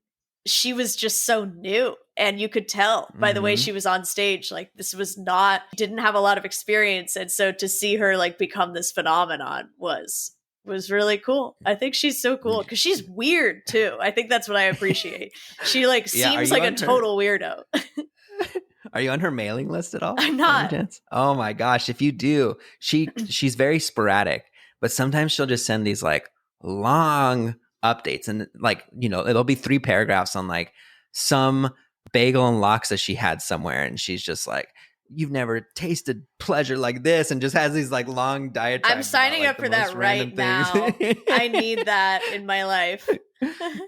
she was just so new, and you could tell by the way she was on stage, like this was not, didn't have a lot of experience. And so to see her like become this phenomenon was really cool. I think she's so cool because she's weird too. I think that's what I appreciate. She like seems like a total weirdo. Are you on her mailing list at all? I'm not. Oh my gosh. If you do, she's very sporadic, but sometimes she'll just send these like long updates, and like, it'll be 3 paragraphs on like some bagel and lox that she had somewhere. And she's just like, you've never tasted pleasure like this, and just has these like long diatribes. I'm signing up for that right now. I need that in my life.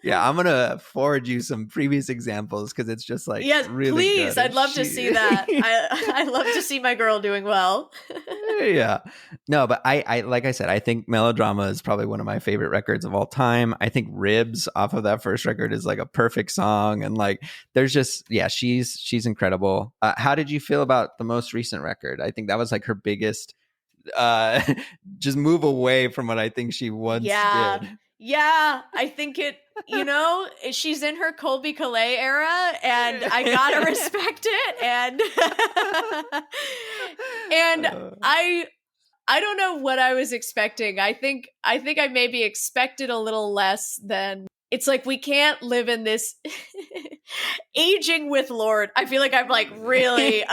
Yeah, I'm gonna forward you some previous examples because it's just like, yes, really please. good. I'd love to see that. I love to see my girl doing well. Yeah, no, but I like I said, I think Melodrama is probably one of my favorite records of all time. I think Ribs off of that first record is like a perfect song, and like there's just she's incredible. How did you feel about the most recent record? I think that was like her biggest just move away from what I think she once did. Yeah, I think she's in her Colby Calais era, and I gotta respect it. And I don't know what I was expecting. I think I maybe expected a little less than. It's like we can't live in this aging with Lorde. I feel like I'm like really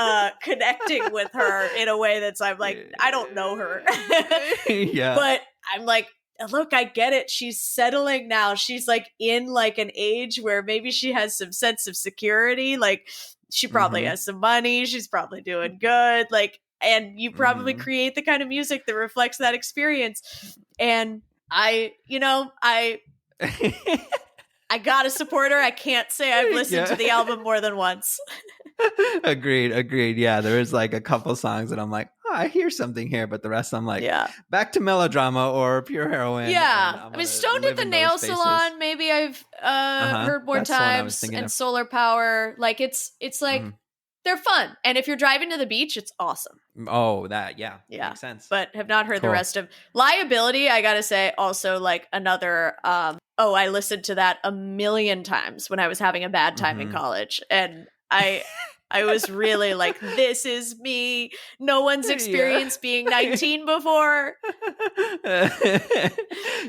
connecting with her in a way that's I'm like, I don't know her. Yeah. But I'm like, look, I get it. She's settling now. She's like in like an age where maybe she has some sense of security. Like she probably has some money. She's probably doing good. Like, and you probably create the kind of music that reflects that experience. And I gotta support her. I can't say I've listened to the album more than once. Agreed. Yeah, there is like a couple songs that I'm like, oh, I hear something here, but the rest I'm like, back to melodrama or pure heroine. Yeah, I mean, Stoned at the Nail Salon. Maybe I've heard more times, and Solar Power. Like it's like they're fun, and if you're driving to the beach, it's awesome. Oh, that makes sense. But have not heard the rest of Liability. I gotta say, also like another. I listened to that a million times when I was having a bad time in college, and I was really like, this is me. No one's experienced being 19 before.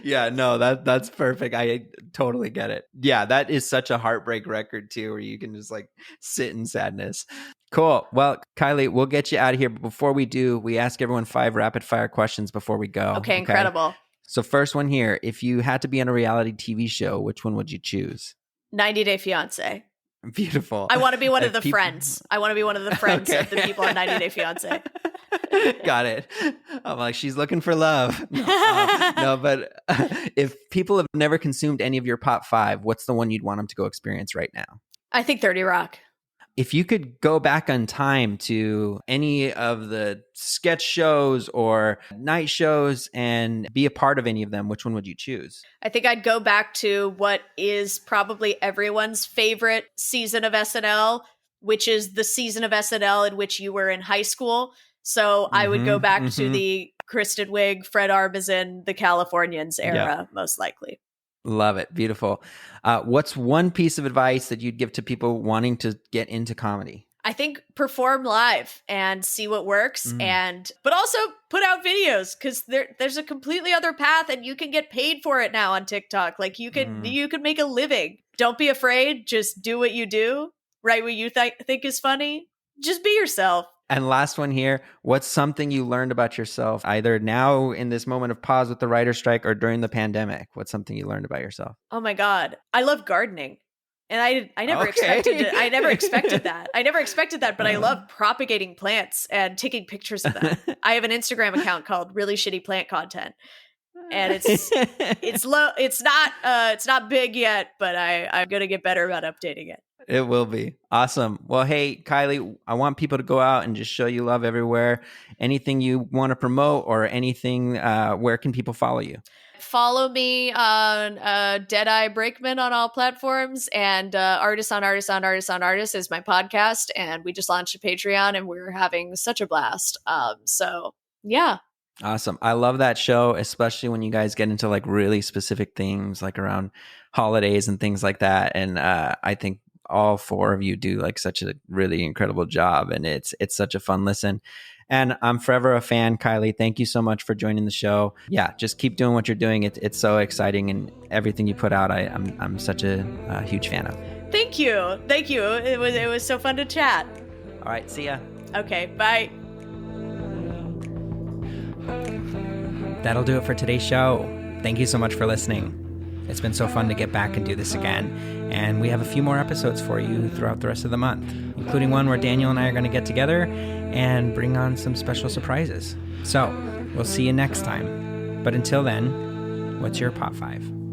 Yeah, no, that's perfect. I totally get it. Yeah, that is such a heartbreak record too, where you can just like sit in sadness. Cool. Well, Kylie, we'll get you out of here. But before we do, we ask everyone 5 rapid fire questions before we go. Okay, incredible. So first one here, if you had to be on a reality TV show, which one would you choose? 90 Day Fiancé. Beautiful. I want to be one of the friends. I want to be one of the friends of the people on 90 Day Fiancé. Got it. I'm like, she's looking for love. No, but if people have never consumed any of your pop 5, what's the one you'd want them to go experience right now? I think 30 Rock. If you could go back on time to any of the sketch shows or night shows and be a part of any of them, which one would you choose? I think I'd go back to what is probably everyone's favorite season of SNL, which is the season of SNL in which you were in high school. So I would go back to the Kristen Wiig, Fred Armisen, the Californians era, most likely. Love it. Beautiful. What's one piece of advice that you'd give to people wanting to get into comedy? I think perform live and see what works, but also put out videos, because there's a completely other path, and you can get paid for it now on TikTok. Like you can make a living. Don't be afraid. Just do what you do. Write what you think is funny. Just be yourself. And last one here, what's something you learned about yourself, either now in this moment of pause with the writer's strike or during the pandemic? What's something you learned about yourself? Oh my God. I love gardening. And I never expected it. I never expected that. But I love propagating plants and taking pictures of them. I have an Instagram account called Really Shitty Plant Content. And it's low. It's not big yet, but I'm going to get better about updating it. It will be. Awesome. Well, hey, Kylie, I want people to go out and just show you love everywhere. Anything you want to promote or anything, where can people follow you? Follow me on Deadeye Brakeman on all platforms, and Artists on Artists on Artists on Artists is my podcast, and we just launched a Patreon, and we're having such a blast. So, yeah. Awesome. I love that show, especially when you guys get into like really specific things like around holidays and things like that. And I think all 4 of you do like such a really incredible job, and it's such a fun listen. And I'm forever a fan, Kylie. Thank you so much for joining the show. Yeah, just keep doing what you're doing. It's so exciting, and everything you put out, I'm such a huge fan of. Thank you. It was so fun to chat. All right, see ya. Okay, bye. That'll do it for today's show. Thank you so much for listening. It's been so fun to get back and do this again. And we have a few more episodes for you throughout the rest of the month, including one where Daniel and I are going to get together and bring on some special surprises. So we'll see you next time. But until then, what's your Pop 5?